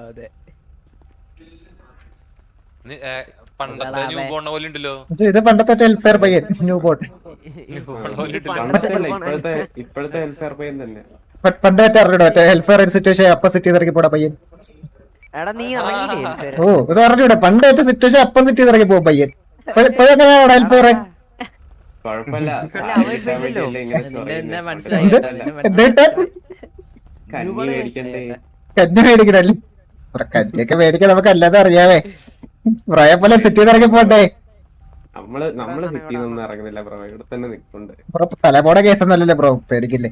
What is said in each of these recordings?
അതെ പണ്ടത്തെ new born പോലെ ഉണ്ടല്ലോ. ഇത് പണ്ടത്തെ ഹെൽഫെയർ പയ്യൻ ന്യൂ ബോൺ. ഇപ്പോഴത്തെ ഹെൽഫെയർ പയ്യൻ തന്നെ. പണ്ട് മറ്റേ അറിഞ്ഞൂടാ മറ്റേ ഹെൽഫെയർ സിറ്റുവേഷൻ അപ്പം സെറ്റ് ചെയ്ത് ഇറക്കി പോടാ പയ്യൻ. ഓ ഇത് അറിഞ്ഞൂടെ പണ്ട് മറ്റേ സിറ്റുവേഷൻ അപ്പം സെറ്റ് ചെയ്ത് ഇറക്കി പോകും പയ്യൻ. ഇപ്പോഴെങ്ങനെയാണ് ഹെൽഫെയർ? എന്നിട്ട് കഞ്ഞി മേടിക്കണല്ലേ? കഞ്ഞിയൊക്കെ മേടിക്കാൻ നമുക്ക് അല്ലാതെ അറിയാവേ. ബ്രോയെ പോലെ സെറ്റ് ചെയ്ത് ഇറങ്ങി പോട്ടെ. നമ്മള് സിറ്റിന്നൊന്നും ഇറങ്ങുന്നില്ല ബ്രോ, ഇവിടെ തന്നെ നിൽക്കുന്നുണ്ട്. ബ്രോ തലപോടെ കേസൊന്നുമല്ലല്ലോ ബ്രോ, പേടിക്കില്ലേ?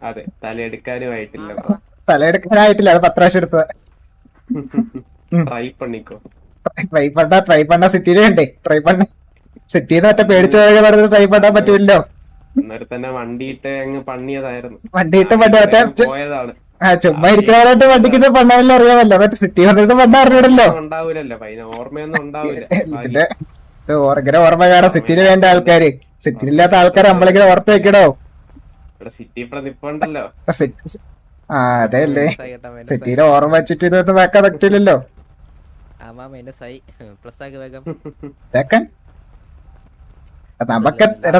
അതെ, തലയെടുക്കാനും ബ്രോ. തലയെടുക്കാനായിട്ടില്ല, അത് 10 പ്രാവശ്യം എടുത്തത്. ട്രൈ പണിക്കോ. ട്രൈ പണ്ട സിറ്റിയിൽ വേണ്ടേ? ട്രൈ പണ്ട സിറ്റിന്ന് മറ്റേ പേടിച്ചു പോയ ട്രൈ പണ്ടാൻ പറ്റൂല്ലോ. അന്നേരം തന്നെ വണ്ടിയിട്ട് അങ്ങ് പണിയതായിരുന്നു. വണ്ടിയിട്ട് പണ്ട് മറ്റേ പോയതാണ്. ചുമ്മാ ഇരിക്കുന്നവരായിട്ട് വണ്ടിക്കുന്ന പണ്ടാവല്ലോ അറിയാമല്ലോ. മറ്റേ സിറ്റി വന്നിട്ട് പണ്ട അറിഞ്ഞൂടല്ലോ. ഉണ്ടാവൂലല്ലോ ഓർമ്മയൊന്നും ഉണ്ടാവില്ല. പിന്നെ ഇങ്ങനെ ഓർമ്മ കാണാം സിറ്റിയിൽ വേണ്ട ആൾക്കാര്. സിറ്റിയിലില്ലാത്ത ആൾക്കാർ നമ്മളിങ്ങനെ ഓർത്ത് വെക്കണോ? സിറ്റി ഇവിടെ നിപ്പുണ്ടല്ലോ. അതെ അല്ലേ, സിറ്റിയിലെ ഓർമ്മ വെച്ചിട്ട് ഇതൊന്നും വെക്കാൻ പറ്റില്ലല്ലോ.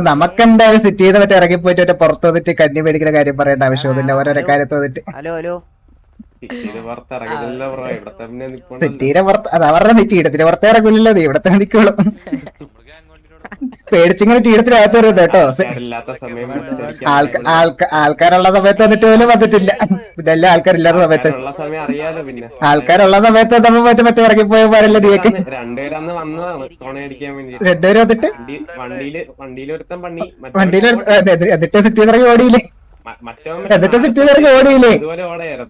നമുക്കെന്തായാലും സിറ്റി ചെയ്ത് മറ്റേ ഇറങ്ങി പോയിട്ട് മറ്റേ പുറത്ത് വന്നിട്ട് കഞ്ഞി മേടിക്കുന്ന കാര്യം പറയേണ്ട ആവശ്യമൊന്നുമില്ല. ഓരോരോ കാര്യത്ത് വന്നിട്ട് സിറ്റിയുടെ പുറത്ത് അത് അവരുടെ സിറ്റിയുടെ പുറത്ത് ഇറങ്ങില്ലല്ലോ, നീ ഇവിടെ തന്നെ നിൽക്കുള്ളൂ. പേടിച്ചിങ്ങനെ ടീടത്തിനകത്ത് വരുന്നത് കേട്ടോ. ആൾക്കാരുള്ള സമയത്ത് വന്നിട്ട് പോലും വന്നിട്ടില്ല. പിന്നെ എല്ലാ ആൾക്കാരില്ലാത്ത സമയത്ത് ആൾക്കാരുള്ള സമയത്ത് നമ്മൾ മറ്റേ ഇറങ്ങിപ്പോയ പോരല്ലേ നീക്ക്. രണ്ടുപേരും വന്നിട്ട് വണ്ടിയിൽ എന്നിട്ട് സിറ്റി ഇറങ്ങി ഓടിയില്ലേ? എന്നിട്ട് സിറ്റി ഇറങ്ങി ഓടിയില്ലേ?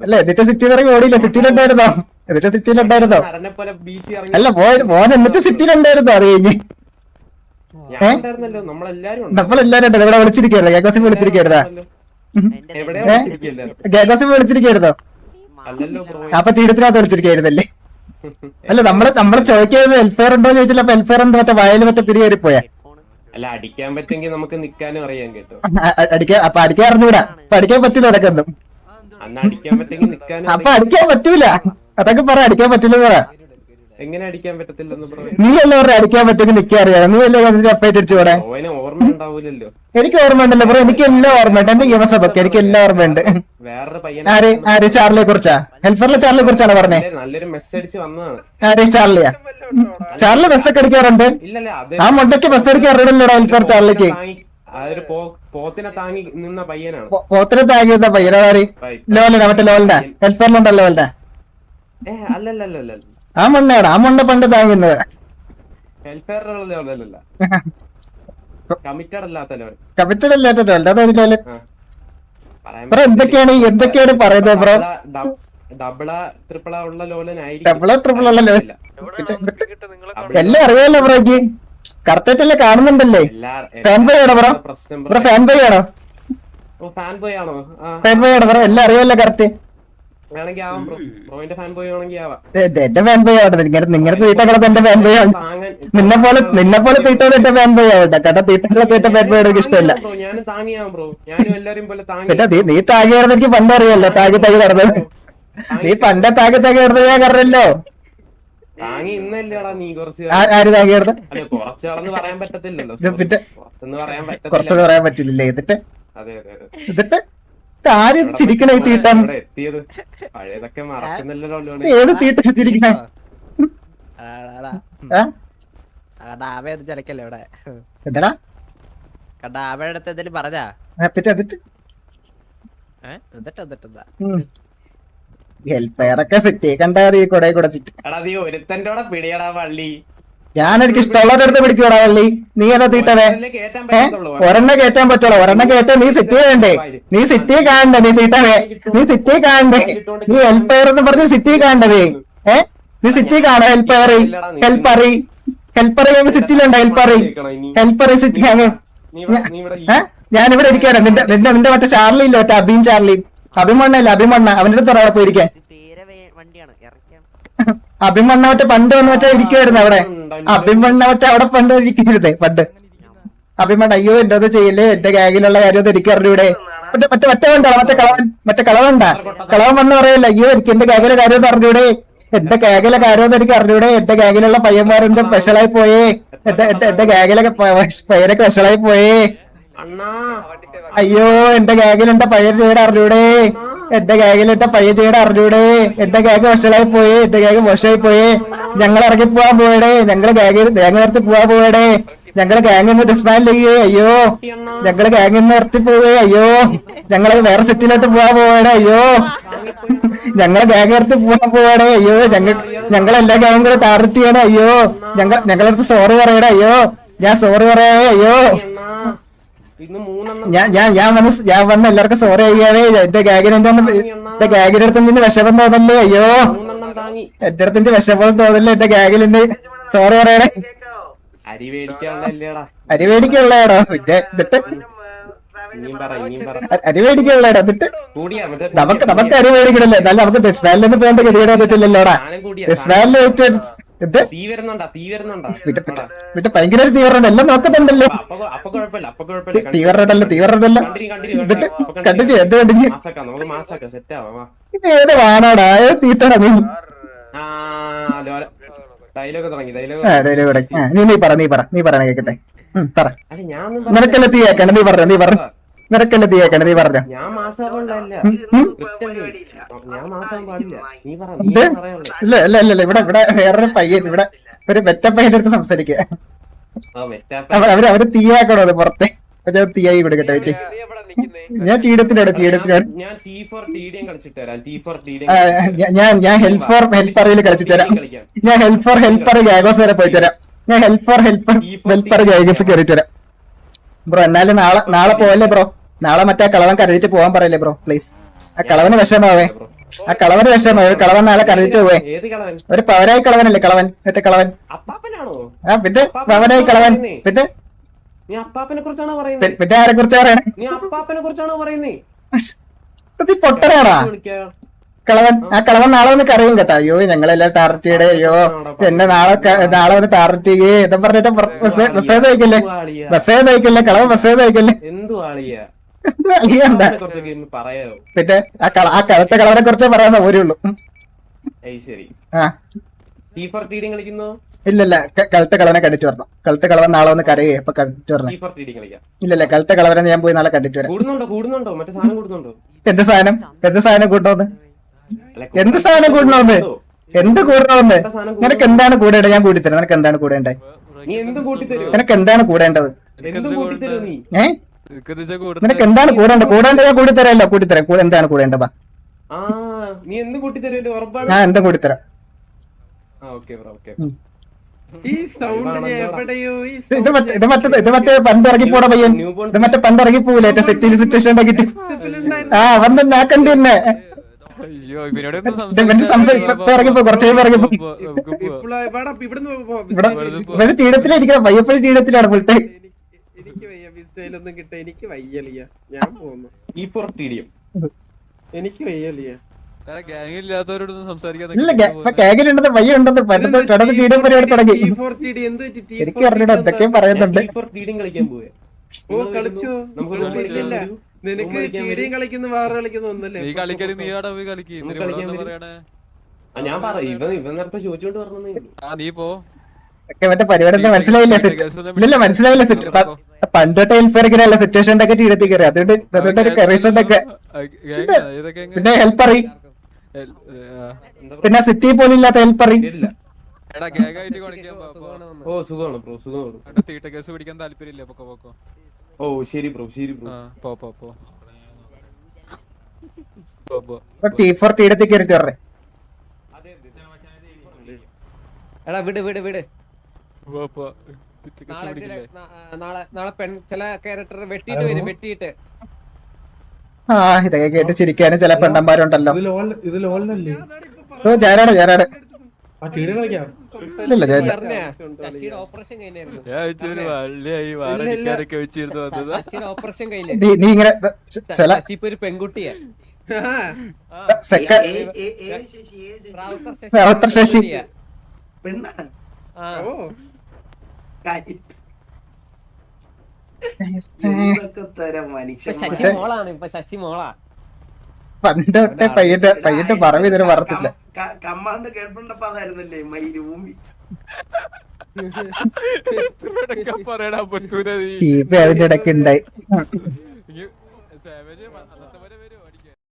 അല്ല എന്നിട്ട് സിറ്റി ഇറങ്ങി ഓടിയില്ലേ? സിറ്റിയിലുണ്ടായിരുന്നോ? എന്നിട്ട് സിറ്റിയിലുണ്ടായിരുന്നോ? അല്ല മോൻ എന്നിട്ട് സിറ്റിയിലുണ്ടായിരുന്നോ? അത് കഴിഞ്ഞ് നമ്മളെല്ലാരും ഉണ്ട്. ഇവിടെ വിളിച്ചിരിക്കരുത്, ഗാഗോസിൽ വിളിച്ചിരിക്കരുതാ? ഗാഗോസിൽ വിളിച്ചിരിക്കരുതോ? അപ്പൊ തീടത്തിനകത്ത് വിളിച്ചിരിക്കായിരുന്നല്ലേ? അല്ല നമ്മള് ചോദിക്കുന്നത് ഹെൽഫെയർ ഉണ്ടോ ചോദിച്ചില്ല. അപ്പൊ ഹെൽഫെയർ എന്താ മറ്റേ വയലിൽ മറ്റേ പിരി കയറിപ്പോയാ? അല്ല, അടിക്കാൻ പറ്റുമെങ്കിൽ നമുക്ക് നിക്കാനും അറിയാൻ കേട്ടോ. അപ്പൊ അടിക്കാൻ അറിഞ്ഞൂടാ. അപ്പൊ അടിക്കാൻ പറ്റൂല അതൊക്കെ ഒന്നും. അടിക്കാൻ പറ്റുമെങ്കിൽ നിക്കാനും. അപ്പൊ അടിക്കാൻ പറ്റൂല അതൊക്കെ പറ. അടിക്കാൻ പറ്റൂല പറ. എങ്ങനെ അടിക്കാൻ പറ്റത്തില്ലെന്ന് പറഞ്ഞു? നീ അല്ലേ പറഞ്ഞ അടിക്കാൻ പറ്റുമെങ്കിൽ നിക്കാൻ അറിയാം. നീ അല്ലേ അപ്പേറ്റ് അടിച്ചോടെ? ഓർമ്മ ഉണ്ടാവൂലല്ലോ. എനിക്ക് ഓർമ്മ ഉണ്ടല്ലോ ബ്രോ, എനിക്ക് എല്ലാം ഓർമ്മയുണ്ട്. എന്റെ യുവസഭയ്ക്ക് എനിക്ക് എല്ലാം ഓർമ്മയുണ്ട്. വേറൊരു പയ്യൻ ആര് ചാർലിയെ കുറിച്ചാ? ഹെൽഫറിലെ ചാർലിയെ കുറിച്ചാണ് പറഞ്ഞേ. നല്ലൊരു മെസ്സേജ് വന്നതാണ്. ആര് ചാർലിയാ? ചാർലി ബസ് ഒക്കെ അടിക്കാറുണ്ട്. ആ മുണ്ടയ്ക്ക് ബസ് അടിക്കാൻ അറിയില്ലല്ലോ ഹെൽഫർ ചാർലിക്ക്. പോത്തിനെ താങ്ങി നിന്ന പയ്യനാണ്. പോത്തിനെ താങ്ങി നിന്ന പയ്യനാണ്. ലോലന മറ്റേ ലോലിന്റെ ഹെൽഫറിലുണ്ടല്ലോ ലോലിന്റെ. അല്ലല്ല, ആ മണ്ണയാണ്. ആ മണ്ണ പണ്ട് താങ്ങുന്നത്. കമ്മിറ്റഡ് അല്ലാത്ത ലോൽ. അതായത് ബ്രോ എന്തൊക്കെയാണ് പറയുന്നത് ബ്രോ? ഡബിളാ ട്രിപ്പിളാ ഉള്ള ലോലനായിരിക്കും. ഡബിളോ ട്രിപ്പിൾ ഉള്ള ലോൽ എല്ലാം അറിയാലോ ബ്രോക്ക്. കറക്റ്റ് അല്ലേ കാണുന്നുണ്ടല്ലേ? ഫാൻ ബോയ് ആണോ ബ്രോ? ബ്രോ ഫാൻ ബോയ് ആണോ? ഫാൻ ബോയ് ആണോ? ബ്രോ എല്ലാം അറിയാലോ കറക്റ്റ്. വേണമെങ്കിൽ ആവാം ബ്രോ. ബ്രോയിന്റെ ഫാൻ ബോയ് ആണെങ്കിൽ ആവാം. എന്റെ ഫാൻ ബോയ് ആവട്ടെ. നിങ്ങളുടെ തീട്ടകളൊക്കെ എന്റെ ഫാൻ ബോയ് ആണ്. നിന്നെ പോലെ തീട്ടകൾ എന്റെ ഫാൻ ബോയ് ആവട്ടെ. കാരണം തീട്ടകളൊക്കെ എന്റെ ഫാൻ ബോയ് എനിക്ക് ഇഷ്ടമല്ല. ഞാനും താങ്ങിയാവും ബ്രോ. ഞാനും എല്ലാരും പോലെ താങ്ങി. പിന്നെ നീ താങ്ങിയാണെന്ന് എനിക്ക് പണ്ട് അറിയാലോ. താങ്ങി നടന്നത് നീ പണ്ടേ താങ്ങി നടന്നത് ഞാൻ പറഞ്ഞല്ലോ. താങ്ങി ഇന്നല്ലേടാ നീ കുറച്ച്. ആര് താങ്ങി നടന്നത്? കുറച്ച് കളന്ന് പറയാൻ പറ്റത്തില്ലല്ലോ. പിന്നെ കുറച്ചൊന്നും പറയാൻ പറ്റില്ലല്ലേ? എന്നിട്ട് ആര് ചിരിക്കണേ? തീട്ടം പഴയതൊക്കെ മറക്കുന്നില്ലല്ലോ. ഏത് തീട്ട ചിരിക്കണ? ചടക്കല്ലേ ഇവിടെ? എന്താടാ അവരുടെ അടുത്ത് എന്തെങ്കിലും പറഞ്ഞാ? എന്നിട്ടെന്താ ഹെൽപ്പയറൊക്കെ സെറ്റ് കണ്ടാ ഈ കൊടേ കുടച്ചിട്ട് ഒരുത്തൻ്റെ പിടിയടാ വള്ളി. ഞാനെനിക്ക് ഇഷ്ടമുള്ളവരുടെ അടുത്ത് പിടിക്കൂടാ വള്ളി. നീ ഏതാ തീട്ടവേ? ഒരെണ്ണം കേറ്റാൻ പറ്റുള്ളൂ. ഒരെണ്ണം കേറ്റാൻ നീ സിറ്റി വേണ്ടേ? നീ സിറ്റി കാണണ്ടേ? നീ തീട്ടവേ നീ സിറ്റി കാണണ്ടേ? നീ ഹെൽപ്പയർ എന്ന് പറഞ്ഞ് സിറ്റി കാണണ്ടേ? നീ സിറ്റി കാണാ? ഹെൽപ്പറി സിറ്റിയിലുണ്ടോ? ഹെൽപ്പറി സിറ്റി. ഞാനിവിടെ ഇരിക്കാനാ. നിന്റെ മറ്റേ ചാർലി ഇല്ല, മറ്റേ അഭിമണ്ണല്ല അഭിമണ്ണ. അവന്റെ അടുത്ത് അവിടെ പോയിരിക്കാൻ. അഭിമണ്ണ മറ്റേ പണ്ട് വന്ന് മറ്റേ ഇരിക്കുവായിരുന്നു അവിടെ. അഭിമണ്ണ മറ്റേ അവിടെ പണ്ട് ഇരിക്കരുതേ പണ്ട്. അഭിമണ്ണ അയ്യോ എന്റെ അത് ചെയ്യല്ലേ, എന്റെ ഗാഗിലുള്ള കാര്യം ഒന്ന് എനിക്ക് അറിഞ്ഞൂടെ? മറ്റേ വേണ്ടോ മറ്റേ കളവണ്ടാ കളവൻ വന്ന് പറയല്ല അയ്യോ എനിക്ക് എന്റെ ഗാഗിലെ കാര്യം അറിഞ്ഞൂടെ എന്റെ ഗാഗിലെ കാര്യം എനിക്ക് അറിഞ്ഞൂടെ എന്റെ ഗാഗിലുള്ള പയ്യന്മാരെന്തും സ്പെഷ്യലായി പോയേ എന്റെ ഗാഗിലൊക്കെ പയ്യനൊക്കെ സ്പെഷ്യലായി പോയേ അയ്യോ എന്റെ ഗാഗിൽ എന്റെ പയ്യൻ ചെയ്യട അറിഞ്ഞൂടെ എന്റെ ഗാഗിൽ എന്റെ പയ്യൻ ചെയ്യട അറിഞ്ഞൂടെ എന്റെ ഗാഗ് വഷളായി പോയേ എന്റെ ഗാഗ് മോശമായി പോയേ ഞങ്ങൾ ഇറങ്ങി പോവാൻ പോയടേ ഞങ്ങള് ഗാഗ് തേങ്ങ നിർത്തി പോവാൻ പോയടേ ഞങ്ങള് ഗാങ്ങിൽ നിന്ന് ഡിസ്മാൻഡ് ചെയ്യേ അയ്യോ ഞങ്ങള് ഗാങ്ങിൽ നിന്ന് നിർത്തി പോവേ അയ്യോ ഞങ്ങള് വേറെ സിറ്റിയിലോട്ട് പോവാൻ പോവടേ അയ്യോ ഞങ്ങള് ഗാങ് നിർത്തി പോവാൻ പോവാടേ അയ്യോ ഞങ്ങളെല്ലാ ഗാങ്ങും കൂടെ ടാർഗറ്റ് ചെയ്യണേ അയ്യോ ഞങ്ങളടുത്ത് സോറി പറയടേ അയ്യോ ഞാൻ സോറി പറയാവേ അയ്യോ ഞാൻ വന്ന് എല്ലാവർക്കും സോറി ചെയ്യാവേ എന്റെ ഗാഗിന്റെ അടുത്ത് നിന്ന് വിഷമം തോന്നല്ലേ അയ്യോ എന്റെ അടുത്ത് വിഷമം തോന്നല്ലേ എന്റെ ഗാഗിൽ നിന്ന് സോറി പറയണേ അരി മേടിക്കുള്ളേടോ പിന്നെ എന്നിട്ട് അരി മേടിക്കുള്ളേടോ എന്നിട്ട് നമുക്ക് അരി മേടിക്കണല്ലേ എന്നാലും നമുക്ക് ഡിസ്പാലിൽ പോകേണ്ട ഗതികേട് വന്നിട്ടില്ലല്ലോടാ ഡിസ്പാലിൽ വെച്ച് പിന്നെ ഭയങ്കര തീവ്രമുണ്ട് എല്ലാം നോക്കുന്നുണ്ടല്ലോ തീവ്രമുണ്ടല്ലോ എന്നിട്ട് കണ്ടിച്ചു എന്ത് കണ്ടിച്ചു ഇത് ഏത് വാണോടാ ഏത് തീട്ടടാ നീ നീ പറ കേക്കട്ടെ പറ നിനക്കല്ലേ തീ ആക്കണ്ട നീ പറഞ്ഞോ നിനക്കല്ലേ തീ ആക്കണ്ട നീ പറഞ്ഞോ ഇല്ല ഇവിടെ വേറൊരു പയ്യൻ ഇവിടെ ഒരു വെറ്റപ്പയ്യന്റെ അടുത്ത് സംസാരിക്കുക അവര് തീയാക്കണോ അത് പുറത്തെ തീയായി കൊടുക്കട്ടെ വെച്ച് ഞാൻ ടീടത്തിനോട് ഞാൻ ഹെൽപ്പ് ഫോർ ഹെൽപ്പറിൽ കളിച്ചിട്ട് തരാം ഞാൻ ഹെൽപ്പ് ഫോർ ഹെൽപ്പർ ഗാഗോസ് വരെ പോയിട്ട് തരാം ഞാൻ ഹെൽപ്പ് ഫോർ ഹെൽപ്പർ ഗാഗോസ് കയറിയിട്ട് വരാം ബ്രോ എന്നാലും നാളെ പോവല്ലേ ബ്രോ നാളെ മറ്റേ കളവൻ കരുതിട്ട് പോവാൻ പറയല്ലേ ബ്രോ പ്ലീസ് ആ കളവന് വിഷമാവേ കളവൻ നാളെ കരുതിട്ട് പോവേ ഒരു പവരായി കളവനല്ലേ കളവൻ മറ്റേ കളവൻ ആ പിന്നെ പവനായി കളവൻ പിന്നെ പിന്നെ ആരെ കുറിച്ചാണ് പറയണേ പൊട്ടനാടാ കളവൻ ആ കളവൻ നാളെ വന്ന് കരയും കേട്ടോ അയ്യോ ഞങ്ങളെല്ലാം ടാർഗറ്റ് ചെയ്യടേ അയ്യോ എന്നെ നാളെ വന്ന് ടാർഗറ്റ് ചെയ്യേ എന്താ പറഞ്ഞിട്ട് മെസ്സേജ് അയക്കല്ലേ കളവൻ മെസ്സേജ് അയക്കല്ലേ പിന്നെ ആ കളത്തെ കളവനെ കുറിച്ചേ പറയാൻ സൗകര്യമുള്ളൂ ഇല്ലല്ല കളത്തെ കളവനെ കണ്ടിട്ട് വരണം കളത്തെ കളവൻ നാളെ വന്ന് കരയേ അപ്പൊ കണ്ടിട്ട് വരണം ഇല്ലല്ല കളത്തെ കളവനെ ഞാൻ പോയി നാളെ കണ്ടിട്ട് വരാം എന്ത് സാധനം കൂട്ടോന്ന് എന്ത് സാധനം കൂടണോന്ന് എന്ത് കൂടണോന്ന് നിനക്ക് എന്താണ് കൂടേണ്ടത് ഞാൻ കൂട്ടിത്തരാം നിനക്ക് എന്താണ് കൂടേണ്ടത് നിനക്ക് എന്താണ് കൂടേണ്ടത് നിനക്ക് എന്താണ് കൂടേണ്ടത് ഞാൻ കൂട്ടിത്തരാമല്ലോ കൂട്ടിത്തരാം എന്താണ് കൂടേണ്ടത് ഞാൻ എന്താ കൂട്ടിത്തരാം ഇത് മറ്റേ പണ്ട് ഇറങ്ങിപ്പോടാ പയ്യൻ ഇത് മറ്റേ പണ്ട് ഇറങ്ങിപ്പോവില്ല ഏറ്റവും സെറ്റിൽ സിറ്റുവേഷൻ ഉണ്ടാക്കിട്ട് ആ വന്ന് നാക്കണ്ടി തന്നെ ഇറങ്ങിപ്പോ കുറച്ചു ഇറങ്ങിപ്പോ ഇവിടെ തീടത്തിലിരിക്കണം പയ്യപ്പഴി തീടത്തിലാണ് ഫുൾ ടൈം എനിക്ക് വയ്യലിയ ഞാൻ പോകുന്നു എനിക്ക് വയ്യലിയ കേഗിലുണ്ടെന്ന് പയ്യ ഉണ്ടെന്ന് പണ്ടത്തെ ടീഡിയം പരിപാടി തുടങ്ങി എനിക്ക് അറിഞ്ഞൂടെ എന്തൊക്കെ പറയുന്നുണ്ട് നിനക്ക് ടീഡിയം കളിക്കുന്ന വേറെ കളിക്കുന്ന ഒന്നല്ലേ മറ്റേ പരിപാടി എന്താ മനസ്സിലായില്ല ഇല്ല മനസ്സിലായില്ല പണ്ടോട്ടെ ഹെൽപ്പറിക്കല്ല സിറ്റുവേഷൻ ഉണ്ടാക്കി ടീടത്തി കയറി അതുകൊണ്ട് ഒരു റീസണ്ടൊക്കെ പിന്നെ ഹെൽപ്പറി പിന്നെ സിറ്റി പോലും ഇല്ലാത്ത ഹെൽപ്പറി T4 ടീടത്തി കയറിട്ട് പറഞ്ഞേ വിട് നാളെ ചില ക്യാരക്ടർ വെട്ടിയിട്ട് ആ ഇതൊക്കെ കേട്ട് ചിരിക്കാനും ചില പെണ്ണന്മാരുണ്ടല്ലോ ഞാനാണ് നീ ഇങ്ങനെ ചില ഒരു പെൺകുട്ടിയാ ശശി എന്തൊക്കെ തരം ഇപ്പൊ മനുഷ്യന്മാർ. ശശി മോളാണ്, ഇപ്പൊ ശശി മോളാ. പണ്ട് തൊട്ടേ പയ്യന്റെ പറവ് ഇതിന് പറഞ്ഞിട്ടില്ല. കമ്മാണ്ട് കേൾപ്പുണ്ടപ്പോ അതായിരുന്നല്ലേ മൈരൂമ്പി. പറയടാ പൊത്തൂര ഇപ്പൊ അതിന്റെ ഇടയ്ക്ക് ഉണ്ടായി.